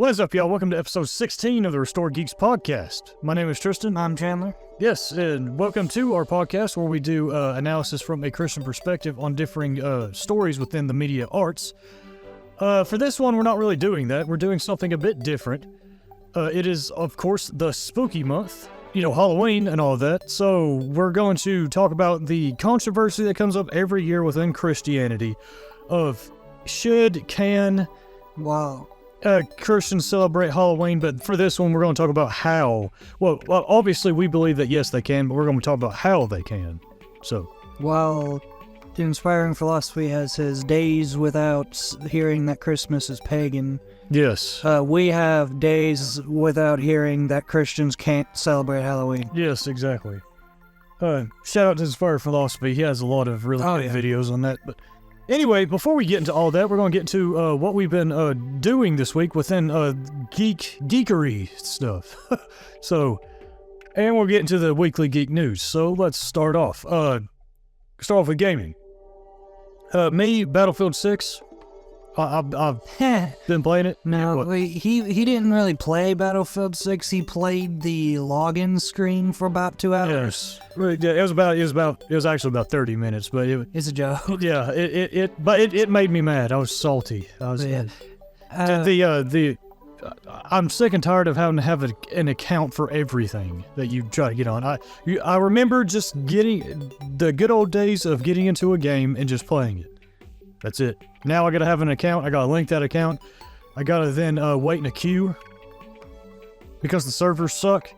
What is up, y'all? Welcome to episode 16 of the Restored Geeks Podcast. My name is Tristan. I'm Chandler. Yes, and welcome to our podcast where we do analysis from a Christian perspective on differing stories within the media arts. For this one, we're not really doing that. We're doing something a bit different. It is, of course, the spooky month, Halloween and all of that. So we're going to talk about the controversy that comes up every year within Christianity of can Christians celebrate Halloween, but for this one, we're going to talk about how. Well, obviously, we believe that yes, they can, but we're going to talk about how they can. So, while the inspiring philosophy has his days without hearing that Christmas is pagan, yes, we have days without hearing that Christians can't celebrate Halloween. Yes, exactly. Shout out to Inspired Philosophy. He has a lot of really good videos on that, but. Anyway, before we get into all that, we're going to get into what we've been doing this week within geekery stuff. And we'll get into the weekly geek news. So let's start off. Start off with gaming. Me, Battlefield 6. I've been playing it. No, he didn't really play Battlefield 6. He played the login screen for about 2 hours. Yes, it was actually about 30 minutes, but it's a joke. Yeah, it made me mad. I was salty. I'm sick and tired of having to have an account for everything that you try to get on. I remember just getting the good old days of getting into a game and just playing it. That's it. Now I gotta have an account. I gotta link that account. I gotta then wait in a queue because the servers suck.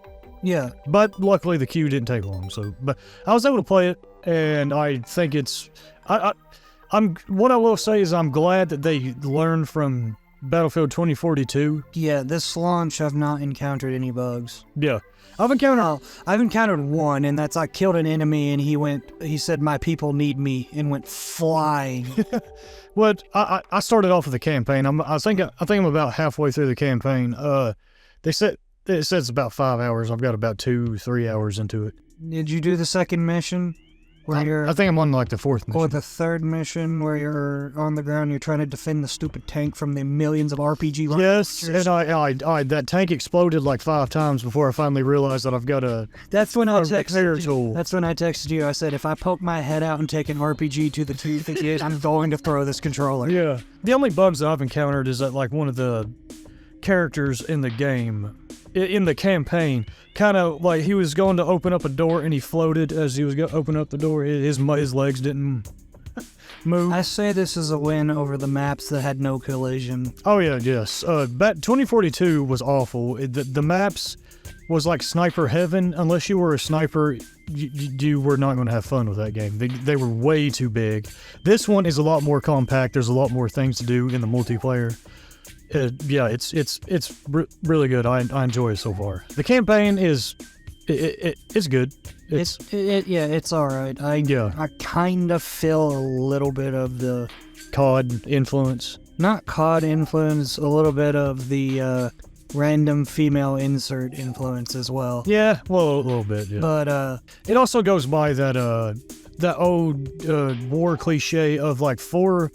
Yeah. But luckily the queue didn't take long. But I was able to play it, and I think it's. What I will say is I'm glad that they learned from Battlefield 2042. Yeah, this launch I've not encountered any bugs. Yeah. I've encountered one, and that's I killed an enemy, and he said, "My people need me," and went flying. Well, I started off with the campaign. I think I'm about halfway through the campaign. It says it's about 5 hours. I've got about 2-3 hours into it. Did you do the second mission? I think I'm on like the fourth mission. Or the third mission where you're on the ground, you're trying to defend the stupid tank from the millions of RPG Yes, and I that tank exploded like 5 times before I finally realized that I've got a. That's when I texted you. I said, if I poke my head out and take an RPG to the tooth, I'm going to throw this controller. Yeah. The only bugs that I've encountered is that like one of the characters in the game, in the campaign, kind of like he was going to open up a door and he floated as he was going to open up the door. His legs didn't move. I say this is a win over the maps that had no collision. Oh yeah, yes. 2042 was awful. The maps was like sniper heaven. Unless you were a sniper, you were not going to have fun with that game. They were way too big. This one is a lot more compact. There's a lot more things to do in the multiplayer. It's really good. I enjoy it so far. The campaign is it's good. It's all right. I kind of feel a little bit of the COD influence. Not COD influence, a little bit of the random female insert influence as well. Yeah, well, a little bit. Yeah. But it also goes by that old war cliche of like 4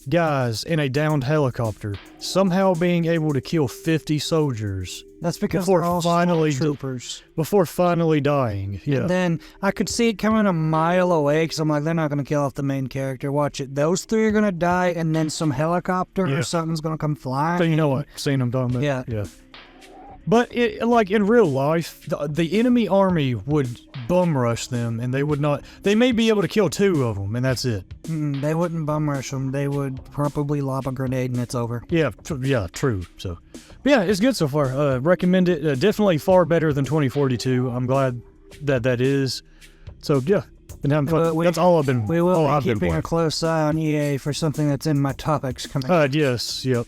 guys in a downed helicopter somehow being able to kill 50 soldiers. That's because they're all troopers. Before finally dying. Yeah. And then I could see it coming a mile away because I'm like, they're not going to kill off the main character. Watch it. Those 3 are going to die, and then some helicopter or something's going to come flying. So you know what scene I'm talking about? Yeah. But like in real life, the enemy army would bum rush them, and they would not. They may be able to kill 2 of them, and that's it. They wouldn't bum rush them. They would probably lob a grenade, and it's over. Yeah, true. So, but yeah, it's good so far. Recommend it. Definitely far better than 2042. I'm glad that is. So yeah, been having fun. That's all I've been. We will be keeping a close eye on EA for something that's in my topics coming. Yes, yep.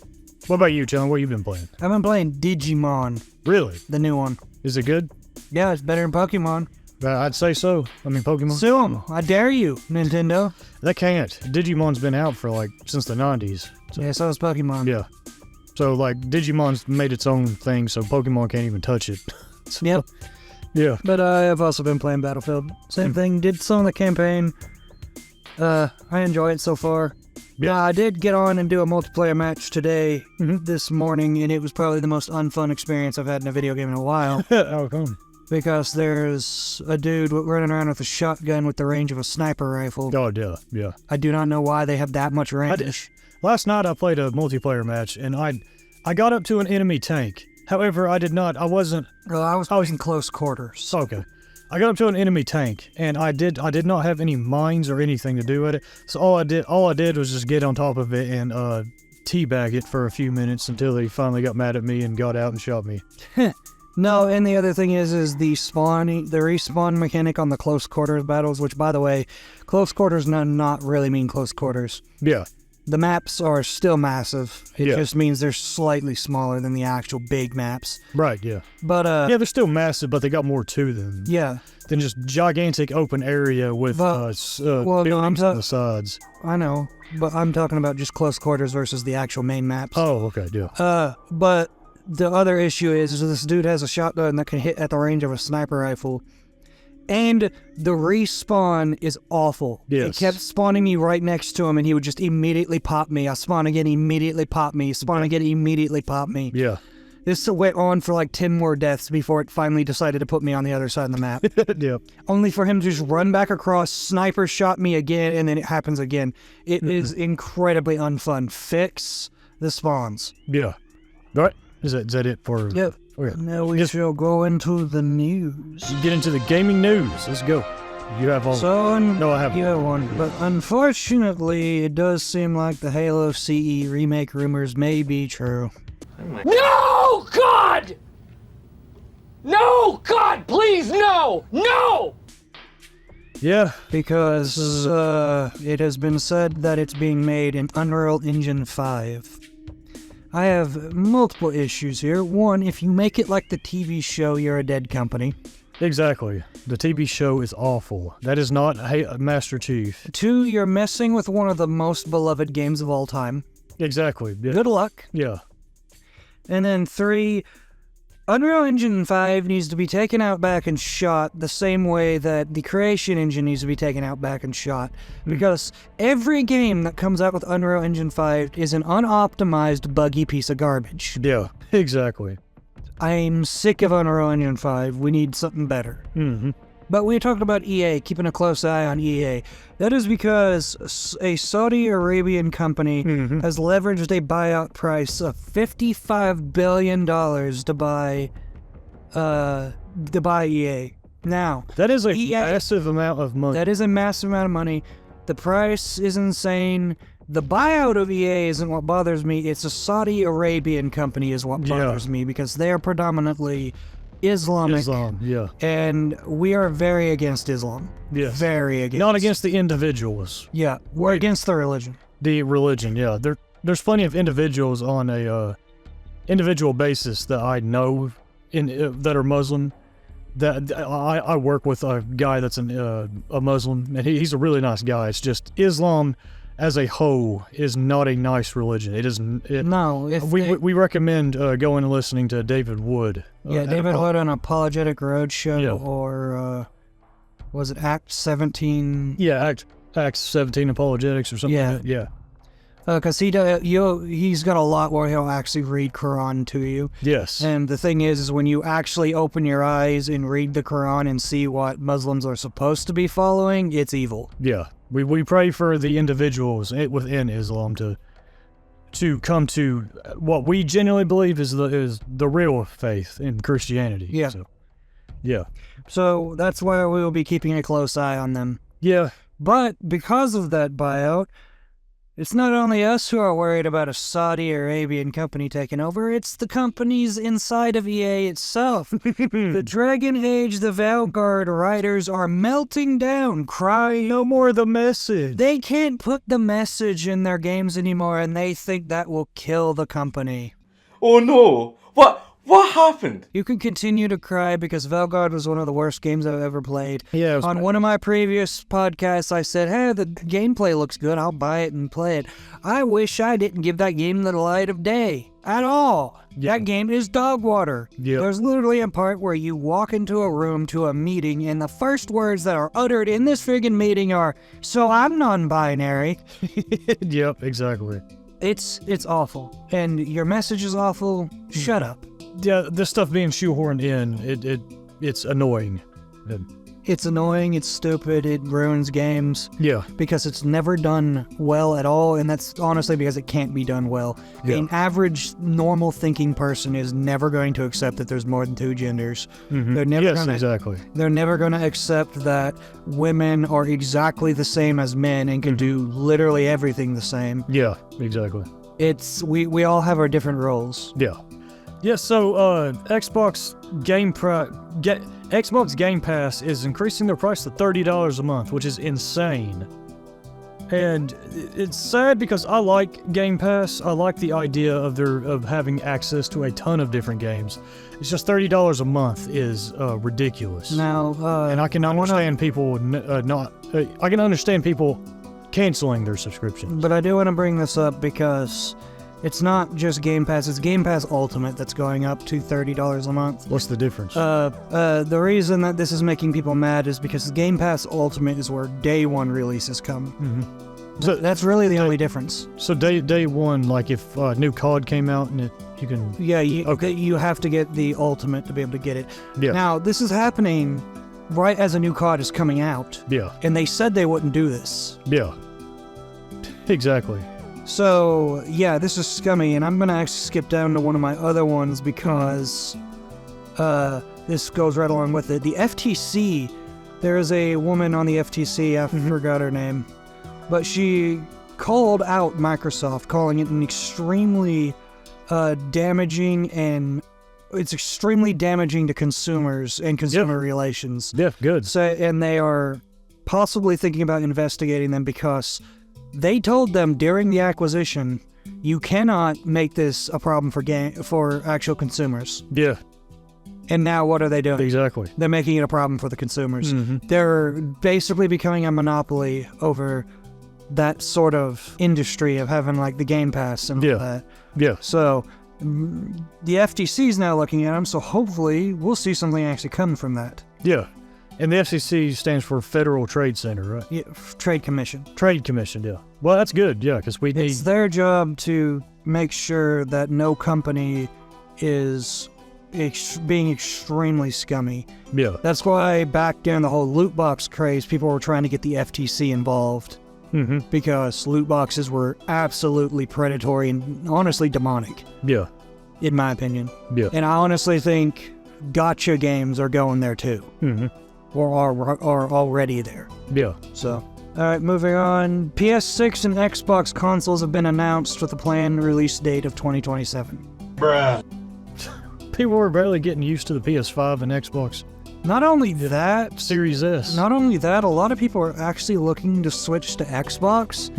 What about you, John? What have you been playing? I've been playing Digimon. Really? The new one. Is it good? Yeah, it's better than Pokemon. I'd say so. I mean, Pokemon. Sue them. I dare you, Nintendo. They can't. Digimon's been out for since the 90s. So. Yeah, so has Pokemon. Yeah. So Digimon's made its own thing, so Pokemon can't even touch it. Yep. Yeah. But I've also been playing Battlefield. Same thing. Did some of the campaign. I enjoy it so far. Yeah. I did get on and do a multiplayer match today, this morning, and it was probably the most unfun experience I've had in a video game in a while. How come? Because there's a dude running around with a shotgun with the range of a sniper rifle. Oh, yeah. I do not know why they have that much range. Last night I played a multiplayer match, and I got up to an enemy tank. However, I wasn't... Well, I was in close quarters. Okay. I got up to an enemy tank, and I did not have any mines or anything to do with it. So all I did was just get on top of it and teabag it for a few minutes until they finally got mad at me and got out and shot me. No, and the other thing is the respawn mechanic on the close quarters battles, which, by the way, close quarters not really mean close quarters. Yeah. The maps are still massive. It Yeah. just means they're slightly smaller than the actual big maps. Right, yeah. But, Yeah, they're still massive, but they got more to them than just gigantic open area with buildings on the sides. I know, but I'm talking about just close quarters versus the actual main maps. Oh, okay, yeah. But the other issue is this dude has a shotgun that can hit at the range of a sniper rifle. And the respawn is awful. Yes. It kept spawning me right next to him, and he would just immediately pop me. I spawn again, immediately pop me. Spawn again, immediately pop me. Yeah. This went on for like 10 more deaths before it finally decided to put me on the other side of the map. Yeah. Only for him to just run back across, sniper shot me again, and then it happens again. It is incredibly unfun. Fix the spawns. Yeah. All right. Is that it for... Yep. Okay. Now we shall go into the news. Get into the gaming news. Let's go. You have all... No, I haven't. You have one. But unfortunately, it does seem like the Halo CE remake rumors may be true. No, God! No, God, please, no! No! Yeah. Because it has been said that it's being made in Unreal Engine 5. I have multiple issues here. One, if you make it like the TV show, you're a dead company. Exactly. The TV show is awful. That is not Master Chief. Two, you're messing with one of the most beloved games of all time. Exactly. Yeah. Good luck. Yeah. And then three, Unreal Engine 5 needs to be taken out back and shot the same way that the Creation Engine needs to be taken out back and shot. Because every game that comes out with Unreal Engine 5 is an unoptimized, buggy piece of garbage. Yeah, exactly. I'm sick of Unreal Engine 5. We need something better. Mm-hmm. But we talked about EA, keeping a close eye on EA. That is because a Saudi Arabian company has leveraged a buyout price of $55 billion to buy EA. Now, that is a EA, massive amount of money. That is a massive amount of money. The price is insane. The buyout of EA isn't what bothers me. It's a Saudi Arabian company is what bothers me because they are predominantly Islamic. Islam, yeah. And we are very against Islam. Yes. Very against. Not against the individuals. Yeah, we're against the religion. The religion, yeah. There's plenty of individuals on a individual basis that I know that are Muslim. That I work with a guy that's a Muslim, and he's a really nice guy. It's just Islam as a whole is not a nice religion. It isn't. We recommend going and listening to David Wood. David Wood on Apologetic Roadshow, or was it Act 17? Yeah, Act 17 Apologetics or something. Yeah, like that. Yeah. Because he's got a lot where he'll actually read Quran to you. Yes. And the thing is when you actually open your eyes and read the Quran and see what Muslims are supposed to be following, it's evil. Yeah. We pray for the individuals within Islam to come to what we genuinely believe is the real faith in Christianity. Yeah. So that's why we will be keeping a close eye on them. Yeah. But because of that buyout, it's not only us who are worried about a Saudi Arabian company taking over, it's the companies inside of EA itself. The Dragon Age, the Vanguard writers are melting down, crying, "No more the message." They can't put the message in their games anymore, and they think that will kill the company. Oh no! What happened? You can continue to cry because Vanguard was one of the worst games I've ever played. Yeah. On one of my previous podcasts, I said, hey, the gameplay looks good. I'll buy it and play it. I wish I didn't give that game the light of day. at all. Yeah. That game is dog water. Yep. There's literally a part where you walk into a room to a meeting, and the first words that are uttered in this friggin' meeting are, "So I'm non-binary." Yep, exactly. It's awful. And your message is awful. Shut up. Yeah, this stuff being shoehorned in, it's annoying. It's annoying, it's stupid, it ruins games. Yeah. Because it's never done well at all, and that's honestly because it can't be done well. Yeah. An average, normal thinking person is never going to accept that there's more than two genders. Mm-hmm. They're never yes, exactly. They're never going to accept that women are exactly the same as men and can do literally everything the same. Yeah, exactly. It's we all have our different roles. Yeah. Yeah, so Xbox Game Pass is increasing their price to $30 a month, which is insane. And it's sad because I like Game Pass. I like the idea of having access to a ton of different games. It's just $30 a month is ridiculous. Now, and I can understand people I can understand people canceling their subscriptions. But I do want to bring this up because it's not just Game Pass, it's Game Pass Ultimate that's going up to $30 a month. What's the difference? The reason that this is making people mad is because Game Pass Ultimate is where day one releases come. Mm-hmm. So that's really the only difference. So day one, like if a new COD came out and you can... Yeah, you have to get the Ultimate to be able to get it. Yeah. Now, this is happening right as a new COD is coming out. Yeah. And they said they wouldn't do this. Yeah. Exactly. So, yeah, this is scummy, and I'm going to actually skip down to one of my other ones because this goes right along with it. The FTC, there is a woman on the FTC, I forgot her name, but she called out Microsoft, calling it an extremely damaging, and it's extremely damaging to consumers and consumer relations. Yeah, good. So, and they are possibly thinking about investigating them because they told them during the acquisition, you cannot make this a problem for actual consumers. Yeah. And now what are they doing? Exactly. They're making it a problem for the consumers. Mm-hmm. They're basically becoming a monopoly over that sort of industry of having like the Game Pass and all that. Yeah. So the FTC is now looking at them, so hopefully we'll see something actually come from that. Yeah. And the FCC stands for Federal Trade Center, right? Yeah, Trade Commission. Trade Commission, yeah. Well, that's good, yeah, because we need... It's their job to make sure that no company is being extremely scummy. Yeah. That's why back during the whole loot box craze, people were trying to get the FTC involved. Mm-hmm. Because loot boxes were absolutely predatory and honestly demonic. Yeah. In my opinion. Yeah. And I honestly think gotcha games are going there too. Mm-hmm. Or are already there. Yeah. So, alright, moving on. PS6 and Xbox consoles have been announced with a planned release date of 2027. Bruh. People were barely getting used to the PS5 and Xbox Not only that, Series S. a lot of people are actually looking to switch to Xbox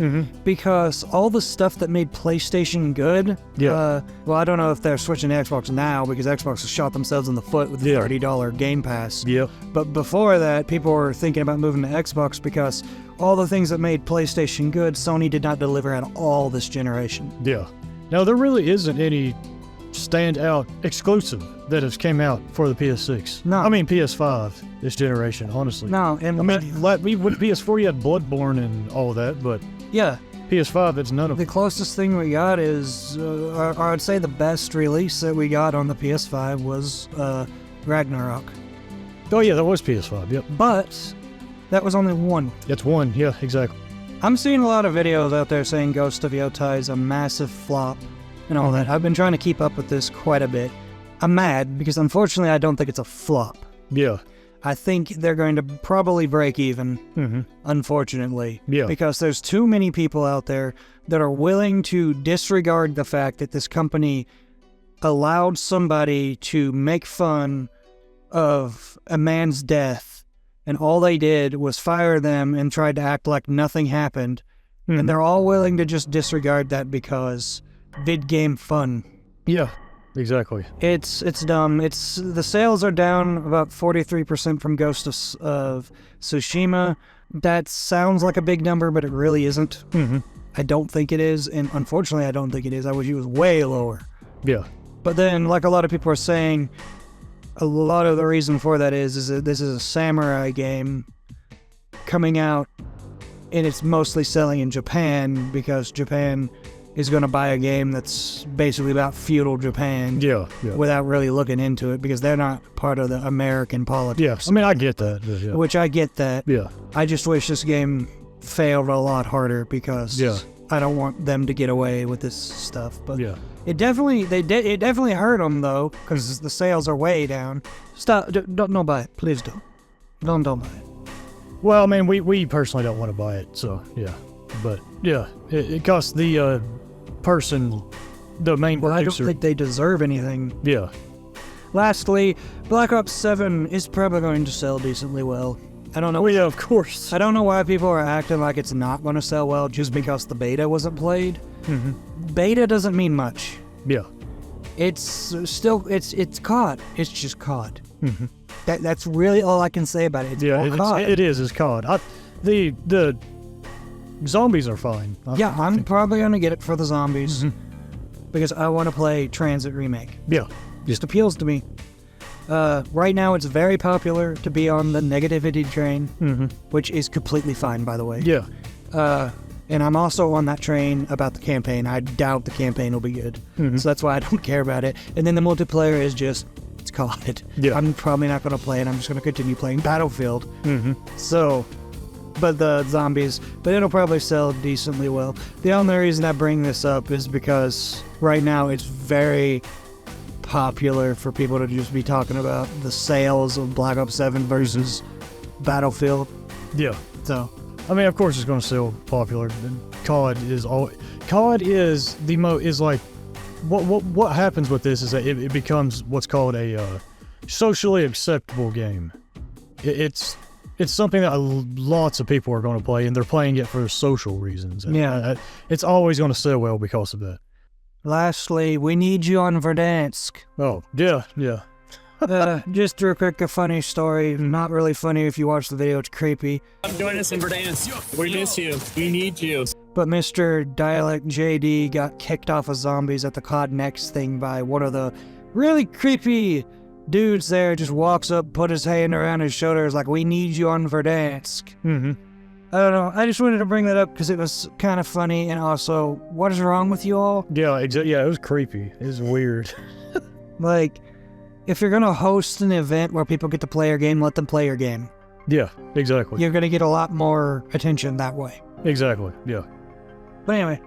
because all the stuff that made PlayStation good, well, I don't know if they're switching to Xbox now because Xbox has shot themselves in the foot with the $30 Game Pass. Yep. But before that, people were thinking about moving to Xbox because all the things that made PlayStation good, Sony did not deliver at all this generation. Yeah. Now, there really isn't any standout exclusive that has came out for the PS6. No. I mean PS5 this generation, honestly. No, and I mean, with PS4 you had Bloodborne and all that, but yeah, PS5 it's none of the it. closest thing we got is, I would say the best release that we got on the PS5 was Ragnarok. Oh yeah, that was PS5, yep. But that was only one. That's one, yeah, exactly. I'm seeing a lot of videos out there saying Ghost of Yotai is a massive flop and all that. I've been trying to keep up with this quite a bit. I'm mad because unfortunately I don't think it's a flop. Yeah. I think they're going to probably break even, unfortunately. Yeah. Because there's too many people out there that are willing to disregard the fact that this company allowed somebody to make fun of a man's death, and all they did was fire them and tried to act like nothing happened. And they're all willing to just disregard that because vid game fun. Yeah. Exactly. It's dumb. The sales are down about 43% from Ghost of Tsushima. That sounds like a big number, but it really isn't. I don't think it is, and unfortunately I don't think it is. I wish it was way lower. Yeah. But then, like a lot of people are saying, a lot of the reason for that is that this is a samurai game coming out, and it's mostly selling in Japan because Japan is going to buy a game that's basically about feudal Japan without really looking into it because they're not part of the American politics. Yes, I mean, I get that. Yeah. Which I get that. Yeah. I just wish this game failed a lot harder because I don't want them to get away with this stuff. But it definitely hurt them though because the sales are way down. Stop! Don't buy it, please don't buy it. Well, I mean, we personally don't want to buy it, so yeah. But yeah, it costs the person, the main producer. I don't think they deserve anything. Yeah. Lastly, Black Ops 7 is probably going to sell decently well. I don't know. Well, yeah, of course. I don't know why people are acting like it's not going to sell well just because the beta wasn't played. Mm-hmm. Beta doesn't mean much. Yeah. It's still, it's COD. It's just COD. Mm-hmm. That's really all I can say about it. It's COD. It is. It's COD. The zombies are fine. I'm probably going to get it for the zombies because I want to play Transit Remake. Yeah. Just appeals to me. Right now, it's very popular to be on the negativity train, which is completely fine, by the way. Yeah. And I'm also on that train about the campaign. I doubt the campaign will be good. So that's why I don't care about it. And then the multiplayer is just, it's COD. Yeah. I'm probably not going to play it. I'm just going to continue playing Battlefield. So, but the zombies, but it'll probably sell decently well. The only reason I bring this up is because right now it's very popular for people to just be talking about the sales of Black Ops 7 versus Battlefield. Yeah. So, I mean, of course it's going to sell popular. COD is like what happens with this is that it becomes what's called a socially acceptable game. It's something that lots of people are going to play, and they're playing it for social reasons. Yeah. It's always going to sell well because of that. Lastly, we need you on Verdansk. Oh, yeah. Just real quick, a funny story. Not really funny if you watch the video, it's creepy. Join us in Verdansk. We miss you. We need you. But Mr. Dialect JD got kicked off of zombies at the COD Next thing by one of the really creepy dudes there. Just walks up, put his hand around his shoulders like, we need you on Verdansk. I don't know. I just wanted to bring that up because it was kind of funny, and also, what is wrong with you all? Yeah, it was creepy. It was weird. Like, if you're going to host an event where people get to play your game, let them play your game. Yeah, exactly. You're going to get a lot more attention that way. Exactly, yeah. But anyway,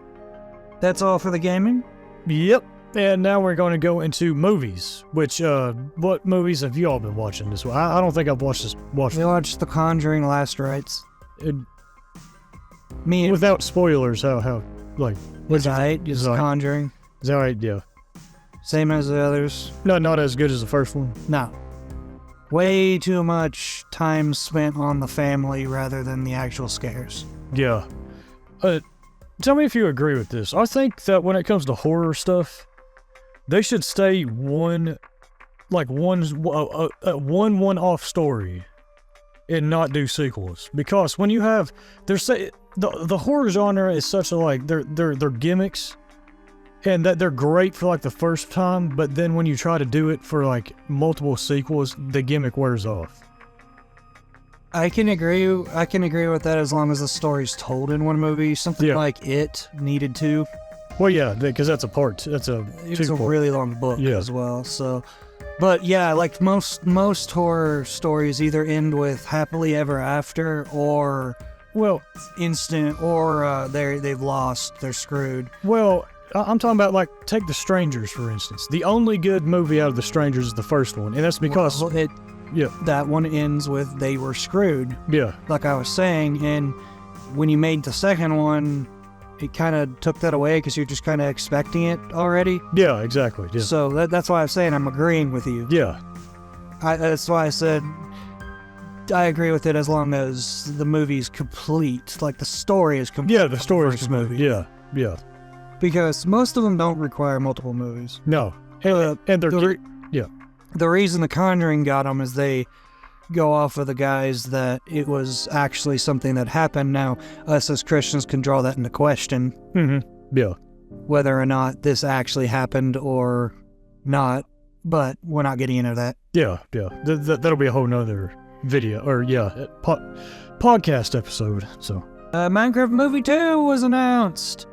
that's all for the gaming. Yep. And now we're going to go into movies, which, what movies have you all been watching this week? I don't think I've watched this. We watched The Conjuring Last Rites. Without spoilers, how It's alright, just Conjuring. Is that right? Yeah. Same as the others. No, not as good as the first one. No. Way too much time spent on the family rather than the actual scares. Yeah. Tell me if you agree with this. I think that when it comes to horror stuff, they should stay one one-off story and not do sequels, because when you have the horror genre is such a they're gimmicks, and that they're great for the first time, but then when you try to do it for multiple sequels, the gimmick wears off. I can agree with that as long as the story's told in one movie. Something like It needed to. Well, yeah, because it's a really long book as well. So, but yeah, most horror stories either end with happily ever after or instant, or they've lost, they're screwed. Well, I'm talking about take The Strangers for instance. The only good movie out of The Strangers is the first one, and that's because that one ends with they were screwed. Yeah, like I was saying, and when you made the second one, it kind of took that away because you're just kind of expecting it already. Yeah, exactly. Yeah. So that's why I'm saying I'm agreeing with you. Yeah. That's why I said I agree with it as long as the movie's complete. The story is complete. Yeah, the story is complete. Movie. Yeah. Because most of them don't require multiple movies. No. And they're... The reason The Conjuring got them is they go off of the guys that it was actually something that happened. Now, us as Christians can draw that into question. Mm-hmm. Yeah. whether or not this actually happened or not, but we're not getting into that. Yeah. That'll be a whole nother video, or podcast episode. So, Minecraft Movie 2 was announced.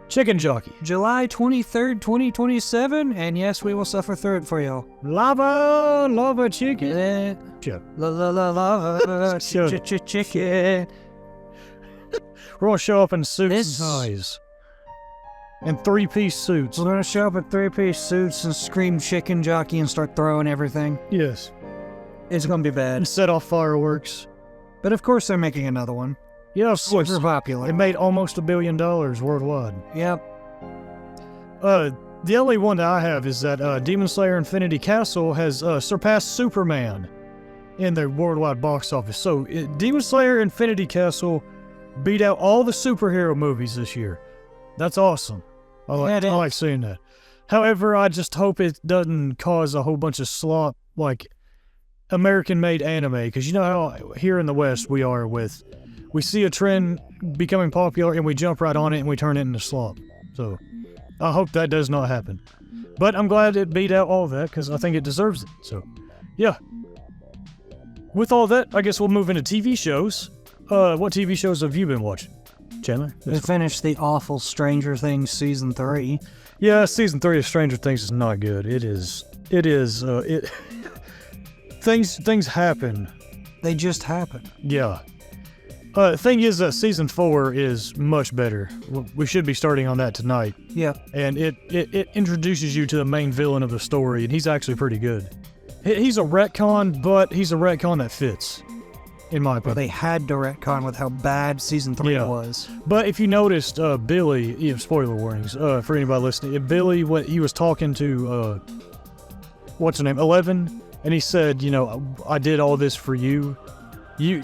Chicken Jockey. July 23rd, 2027, and yes, we will suffer through it for y'all. Lava chicken. Yeah. Lava chicken. We're gonna show up in suits and ties. And 3-piece suits. We're gonna show up in 3-piece suits and scream chicken jockey and start throwing everything. Yes. It's gonna be bad. And set off fireworks. But of course they're making another one. Yeah, of course. Super popular. It made almost $1 billion worldwide. Yep. The only one that I have is that Demon Slayer Infinity Castle has surpassed Superman in the worldwide box office. So Demon Slayer Infinity Castle beat out all the superhero movies this year. That's awesome. I like seeing that. However, I just hope it doesn't cause a whole bunch of slop like American-made anime, because you know how here in the West we see a trend becoming popular and we jump right on it and we turn it into slop. So I hope that does not happen. But I'm glad it beat out all that because I think it deserves it. So yeah. With all that, I guess we'll move into TV shows. What TV shows have you been watching, Chandler? We finished the awful Stranger Things season 3. Yeah, season 3 of Stranger Things is not good. Things happen. They just happen. Yeah. The thing is that season 4 is much better. We should be starting on that tonight. Yeah. And it introduces you to the main villain of the story, and he's actually pretty good. He's a retcon, but he's a retcon that fits, in my opinion. Well, they had to retcon with how bad season 3 was. But if you noticed, Billy, spoiler warnings for anybody listening, Billy, he was talking to, what's her name, 11, and he said, I did all this for you. You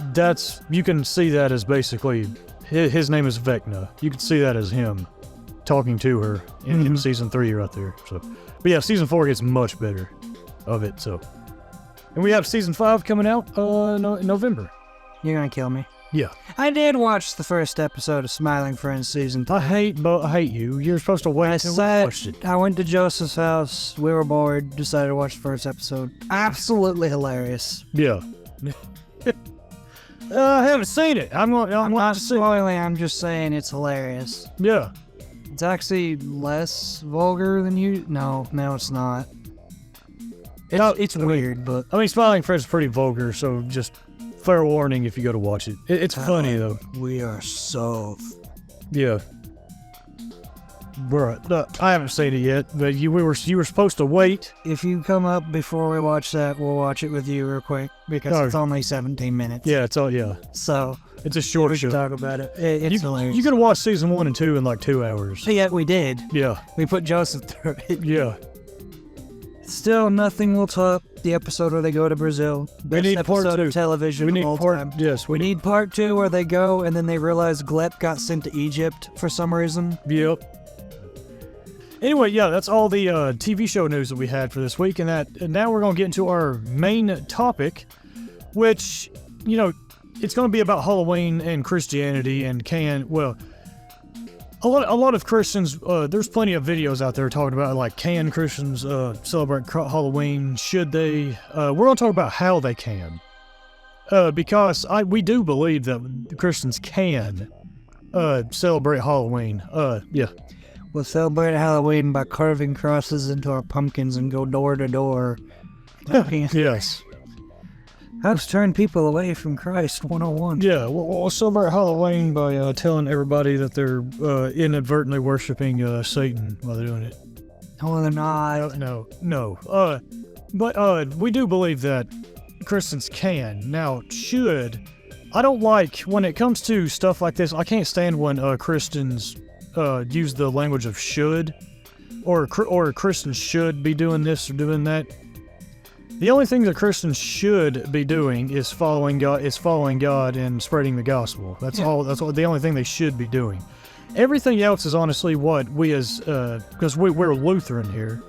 can see that as basically, his name is Vecna. You can see that as him talking to her in season 3 right there. So, but yeah, season 4 gets much better of it. So, and we have season 5 coming out in November. You're gonna kill me. Yeah. I did watch the first episode of Smiling Friends season 3. I hate you. You're supposed to wait until we watched it. I went to Joseph's house. We were bored. Decided to watch the first episode. Absolutely hilarious. Yeah. I haven't seen it. I'm not spoiling. I'm just saying it's hilarious. Yeah. It's actually less vulgar than you. No, it's not. It's weird, but I mean, Smiling Friends is pretty vulgar, so just fair warning if you go to watch it. It's funny though. We are so. Yeah. Bruh, I haven't seen it yet, but you were supposed to wait. If you come up before we watch that, we'll watch it with you real quick because it's only 17 minutes. Yeah, So it's a short show. Talk about it. It's hilarious. You could watch season 1 and 2 in like 2 hours. Yeah, we did. Yeah. We put Joseph through it. Yeah. Still, nothing will top the episode where they go to Brazil. We need part 2 of television. We need all part. time. Yes, we need part 2 where they go and then they realize Glep got sent to Egypt for some reason. Yep. Anyway, yeah, that's all the TV show news that we had for this week, and now we're going to get into our main topic, which, it's going to be about Halloween and Christianity and a lot of Christians, there's plenty of videos out there talking about, like, can Christians celebrate Halloween? Should they? We're going to talk about how they can, because we do believe that Christians can celebrate Halloween. Yeah. We'll celebrate Halloween by carving crosses into our pumpkins and go door to door. Yes. How to turn people away from Christ 101. Yeah, we'll celebrate Halloween by telling everybody that they're inadvertently worshiping Satan while they're doing it. No, they're not. No. But we do believe that Christians can. Now, I don't like, when it comes to stuff like this, I can't stand when Christians use the language of should, or Christians should be doing this or doing that. The only thing that Christians should be doing is following God and spreading the gospel. That's all. That's the only thing they should be doing. Everything else is honestly what we as because we're Lutheran here,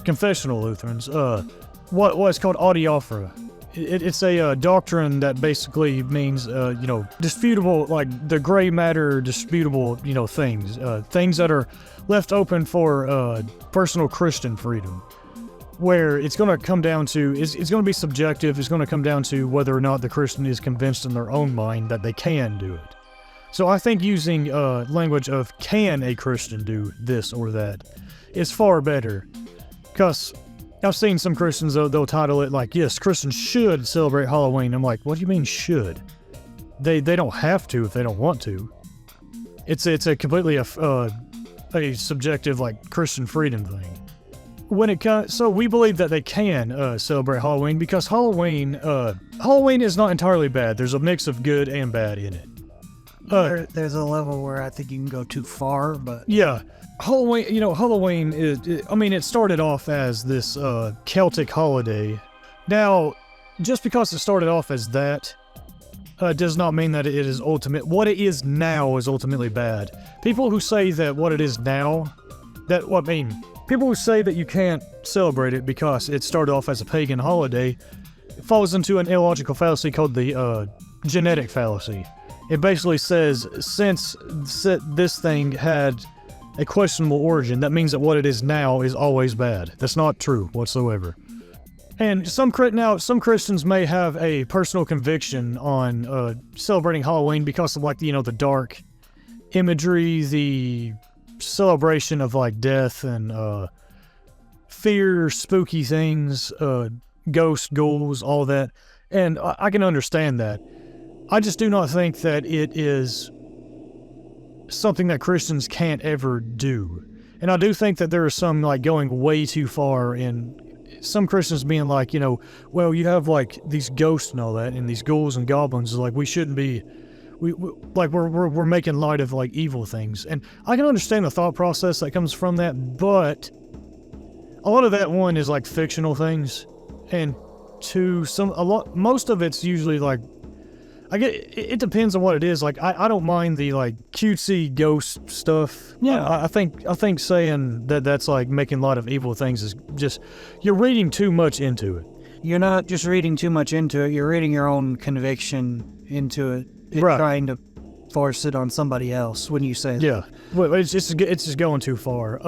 confessional Lutherans. What's called adiaphora. it's a doctrine that basically means, disputable, like the gray matter, disputable, things. Things that are left open for personal Christian freedom. Where it's going to come down to, it's going to be subjective. It's going to come down to whether or not the Christian is convinced in their own mind that they can do it. So I think using language of can a Christian do this or that is far better. Because I've seen some Christians, they'll title it like, yes, Christians should celebrate Halloween. I'm like, what do you mean should? They don't have to if they don't want to. It's a completely a subjective, like, Christian freedom thing. When it comes, so we believe that they can celebrate Halloween because Halloween is not entirely bad. There's a mix of good and bad in it. There's a level where I think you can go too far, but yeah, Halloween is. It started off as this Celtic holiday. Now, just because it started off as that, does not mean that it is ultimate. What it is now is ultimately bad. People who say that what it is now, people who say that you can't celebrate it because it started off as a pagan holiday falls into an illogical fallacy called the genetic fallacy. It basically says since this thing had a questionable origin, that means that what it is now is always bad. That's not true whatsoever. And some Christians may have a personal conviction on celebrating Halloween because of the dark imagery, the celebration of like death and fear, spooky things, ghosts, ghouls, all that. And I can understand that. I just do not think that it is something that Christians can't ever do. And I do think that there is some like going way too far in some Christians being like, well, you have like these ghosts and all that and these ghouls and goblins, like we shouldn't be we're making light of like evil things. And I can understand the thought process that comes from that, but a lot of that one is like fictional things, and most of it's usually like it depends on what it is. Like I don't mind the like cutesy ghost stuff. Yeah, I think saying that that's like making light of evil things is just you're reading too much into it. You're not just reading too much into it. You're reading your own conviction into it. Right. Trying to force it on somebody else when you say that. Yeah, well, it's just going too far.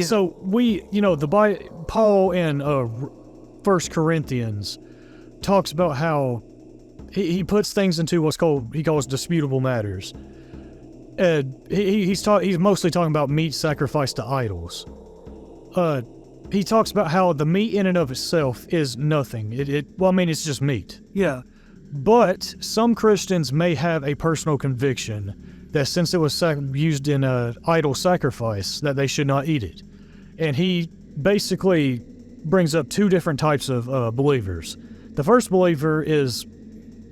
So we, Paul in 1 Corinthians talks about how he puts things into he calls disputable matters. He's mostly talking about meat sacrificed to idols. He talks about how the meat in and of itself is nothing. It's just meat. Yeah. But some Christians may have a personal conviction that since it was used in an idol sacrifice, that they should not eat it. And he basically brings up two different types of believers. The first believer is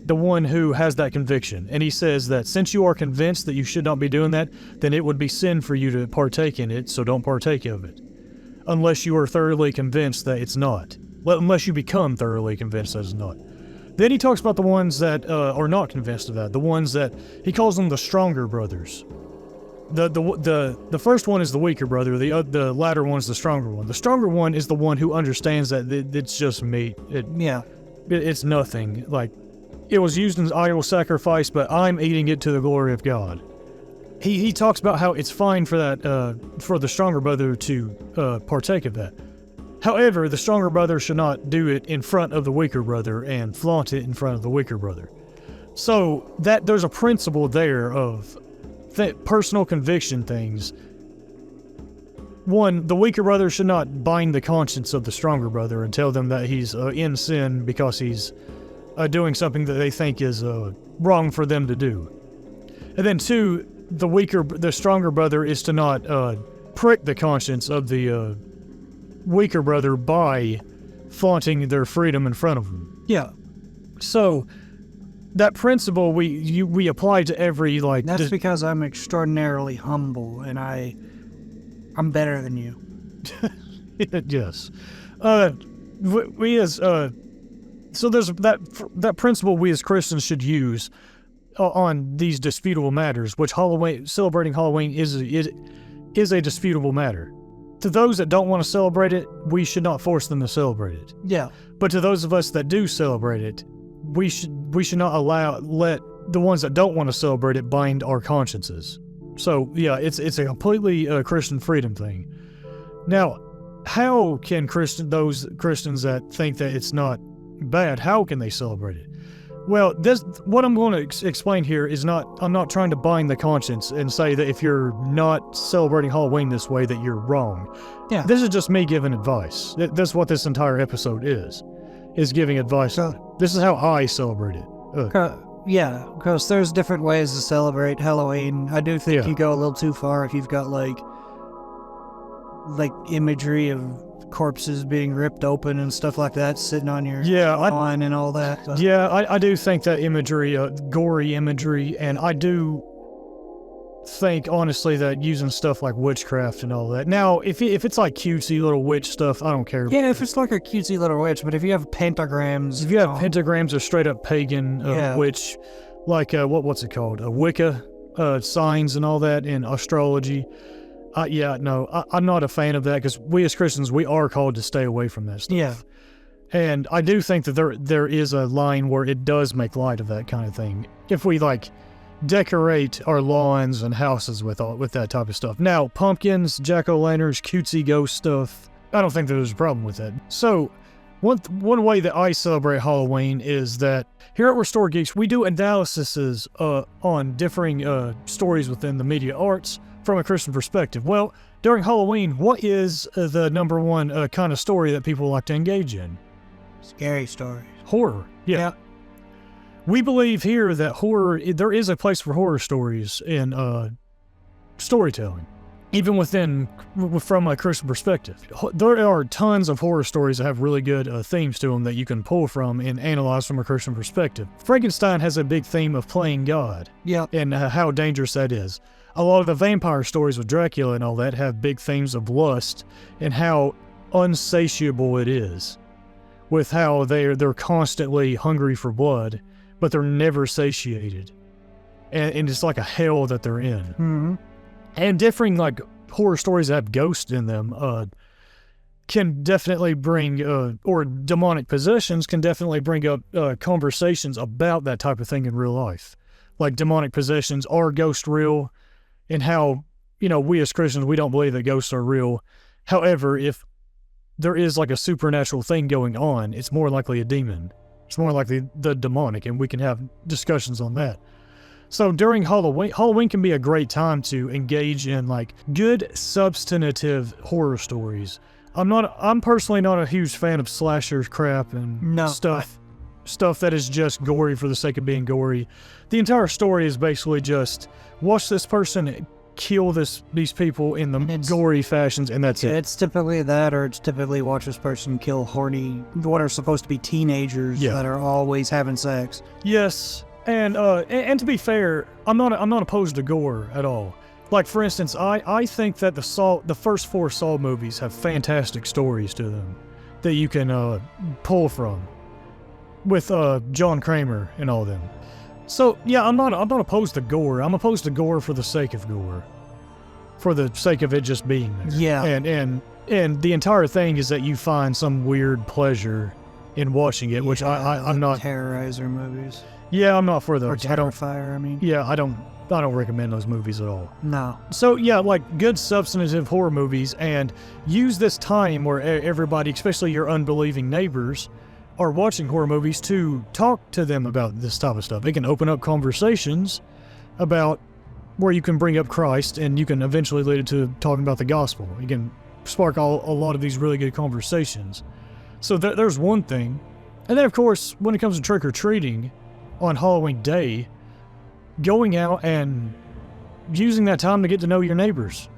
the one who has that conviction. And he says that since you are convinced that you should not be doing that, then it would be sin for you to partake in it, so don't partake of it. Unless you are thoroughly convinced that it's not. Well, unless you become thoroughly convinced that it's not. Then he talks about the ones that are not convinced of that. The ones that he calls them the stronger brothers. The first one is the weaker brother. The latter one is the stronger one. The stronger one is the one who understands that it's just meat. It's nothing. Like it was used in idol sacrifice, but I'm eating it to the glory of God. He talks about how it's fine for that for the stronger brother to partake of that. However, the stronger brother should not do it in front of the weaker brother and flaunt it in front of the weaker brother. So that there's a principle there of personal conviction things. One, the weaker brother should not bind the conscience of the stronger brother and tell them that he's in sin because he's doing something that they think is wrong for them to do. And then two, the stronger brother is to not prick the conscience of the weaker brother by flaunting their freedom in front of them. Yeah. So that principle we apply to every like. That's because I'm extraordinarily humble and I'm better than you. Yes. So there's that principle we as Christians should use on these disputable matters, which celebrating Halloween is a disputable matter. to those that don't want to celebrate it, we should not force them to celebrate it. Yeah. But to those of us that do celebrate it, we should not let the ones that don't want to celebrate it bind our consciences. So yeah, it's a completely Christian freedom thing. Now, how can those Christians that think that it's not bad, how can they celebrate it? Well, what I'm going to explain here is I'm not trying to bind the conscience and say that if you're not celebrating Halloween this way that you're wrong. Yeah. This is just me giving advice. That's what this entire episode is giving advice. This is how I celebrate it. Yeah, because there's different ways to celebrate Halloween. I do think you go a little too far if you've got like imagery of corpses being ripped open and stuff like that sitting on your lawn and all that. So. Yeah, I do think that imagery, gory imagery, and I do think honestly that using stuff like witchcraft and all that. Now, if it's like cutesy little witch stuff, I don't care. Yeah, if it's like a cutesy little witch, but if you have pentagrams, pentagrams or straight up pagan witch, like what's it called, Wicca signs and all that in astrology. I'm not a fan of that because we as Christians, we are called to stay away from that stuff. Yeah. And I do think that there is a line where it does make light of that kind of thing. If we decorate our lawns and houses with that type of stuff. Now, pumpkins, jack-o'-lanterns, cutesy ghost stuff, I don't think there's a problem with that. So, one way that I celebrate Halloween is that here at Restored Geeks, we do analyses on differing stories within the media arts from a Christian perspective. Well, during Halloween, what is the number one kind of story that people like to engage in? Scary stories. Horror. Yeah. We believe here that there is a place for horror stories in storytelling, even from a Christian perspective. There are tons of horror stories that have really good themes to them that you can pull from and analyze from a Christian perspective. Frankenstein has a big theme of playing God, and how dangerous that is. A lot of the vampire stories with Dracula and all that have big themes of lust and how unsatiable it is, with how they're constantly hungry for blood, but they're never satiated. And it's like a hell that they're in. Mm-hmm. And differing horror stories that have ghosts in them can definitely bring, or demonic possessions can definitely bring up conversations about that type of thing in real life. Like demonic possessions, are ghosts real? And how, we as Christians, we don't believe that ghosts are real. However, if there is a supernatural thing going on, it's more likely a demon. It's more likely the demonic, and we can have discussions on that. So during Halloween can be a great time to engage in good substantive horror stories. I'm personally not a huge fan of slasher crap and stuff that is just gory for the sake of being gory. The entire story is basically just watch this person kill these people in the gory fashions, and that's it. It's typically that, or it's typically watch this person kill horny, what are supposed to be teenagers that are always having sex. Yes, and to be fair, I'm not opposed to gore at all. Like for instance, I think that the first 4 Saw movies have fantastic stories to them that you can pull from, with John Kramer and all them. So yeah, I'm not opposed to gore. I'm opposed to gore for the sake of gore, for the sake of it just being there. Yeah. And the entire thing is that you find some weird pleasure in watching it, which I'm not. Terrorizer movies. Yeah, I'm not for those. Or Terrifier, I mean. Yeah, I don't recommend those movies at all. No. So yeah, good substantive horror movies, and use this time where everybody, especially your unbelieving neighbors, are watching horror movies to talk to them about this type of stuff. It can open up conversations about where you can bring up Christ, and you can eventually lead it to talking about the gospel. You can spark a lot of these really good conversations. So there's one thing. And then, of course, when it comes to trick-or-treating on Halloween Day, going out and using that time to get to know your neighbors,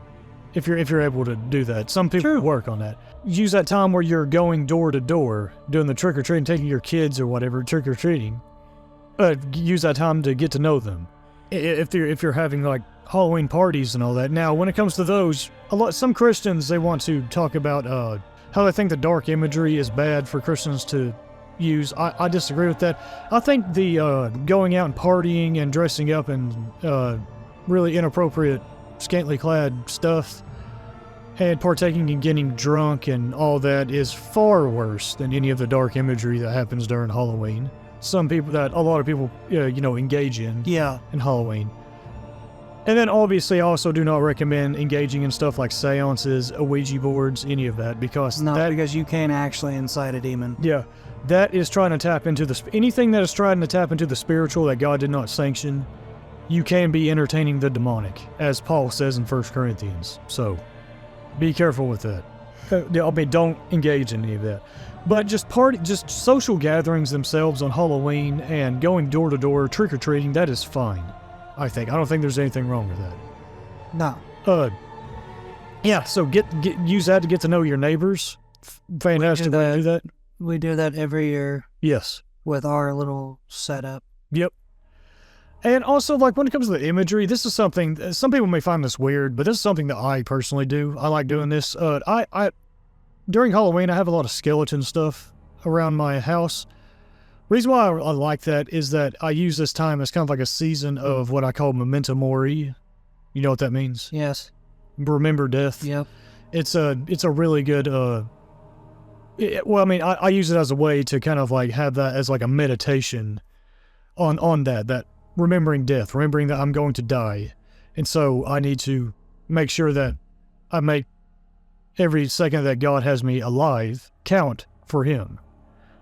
if you're able to do that. Some people work on that. Use that time where you're going door to door, doing the trick-or-treating, taking your kids or whatever, trick-or-treating. Use that time to get to know them. If you're having Halloween parties and all that. Now, when it comes to those, some Christians, they want to talk about how they think the dark imagery is bad for Christians to use. I disagree with that. I think the going out and partying and dressing up in really inappropriate, scantily clad stuff And partaking in getting drunk and all that is far worse than any of the dark imagery that happens during Halloween. A lot of people, engage in Halloween. And then obviously I also do not recommend engaging in stuff like seances, Ouija boards, any of that, because because you can't actually incite a demon. Yeah, that is trying to tap into anything that is trying to tap into the spiritual that God did not sanction. You can be entertaining the demonic, as Paul says in 1 Corinthians. So, be careful with that. Don't engage in any of that. But just social gatherings themselves on Halloween and going door to door, trick or treating, that is fine. I don't think there's anything wrong with that. No. Yeah. So use that to get to know your neighbors. Fantastic way to do that. We do that every year. Yes. With our little setup. Yep. And also, like, when it comes to the imagery, this is something, some people may find this weird, but this is something that I personally do. I like doing this. During Halloween, I have a lot of skeleton stuff around my house. Reason why I like that is that I use this time as kind of like a season of what I call memento mori. You know what that means? Yes. Remember death. Yep. It's a really good, I use it as a way to kind of like have that as like a meditation on that remembering death, remembering that I'm going to die. And so I need to make sure that I make every second that God has me alive count for him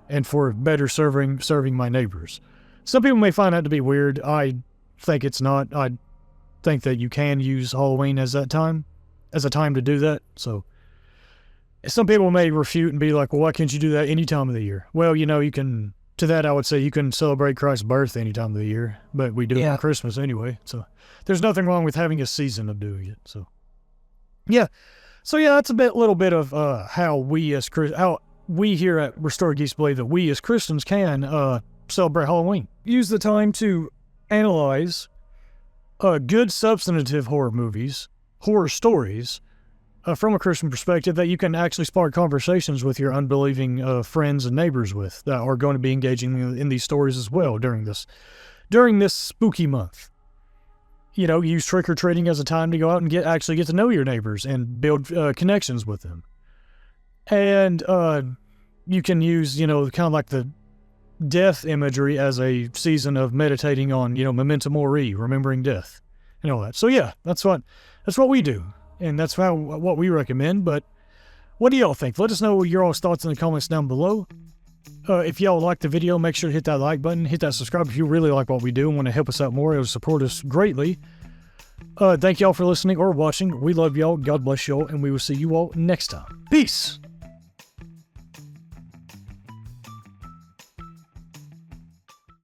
and for better serving my neighbors. Some people may find that to be weird. I think it's not. I think that you can use Halloween as a time to do that. So some people may refute and be like, well, why can't you do that any time of the year? Well, you can. To that, I would say you can celebrate Christ's birth any time of the year, but we do it on Christmas anyway. So there's nothing wrong with having a season of doing it. So yeah, that's a little bit of how we here at Restored Geeks believe that we as Christians can celebrate Halloween. Use the time to analyze good substantive horror movies, horror stories, from a Christian perspective that you can actually spark conversations with your unbelieving friends and neighbors with that are going to be engaging in these stories as well during this spooky month. Use trick-or-treating as a time to go out and get to know your neighbors and build connections with them. And you can use, kind of like the death imagery as a season of meditating on, memento mori, remembering death, and all that. So yeah, that's what we do. And that's what we recommend. But what do y'all think? Let us know your all's thoughts in the comments down below. If y'all like the video, make sure to hit that like button. Hit that subscribe if you really like what we do and want to help us out more. It'll support us greatly. Thank y'all for listening or watching. We love y'all. God bless y'all. And we will see you all next time. Peace.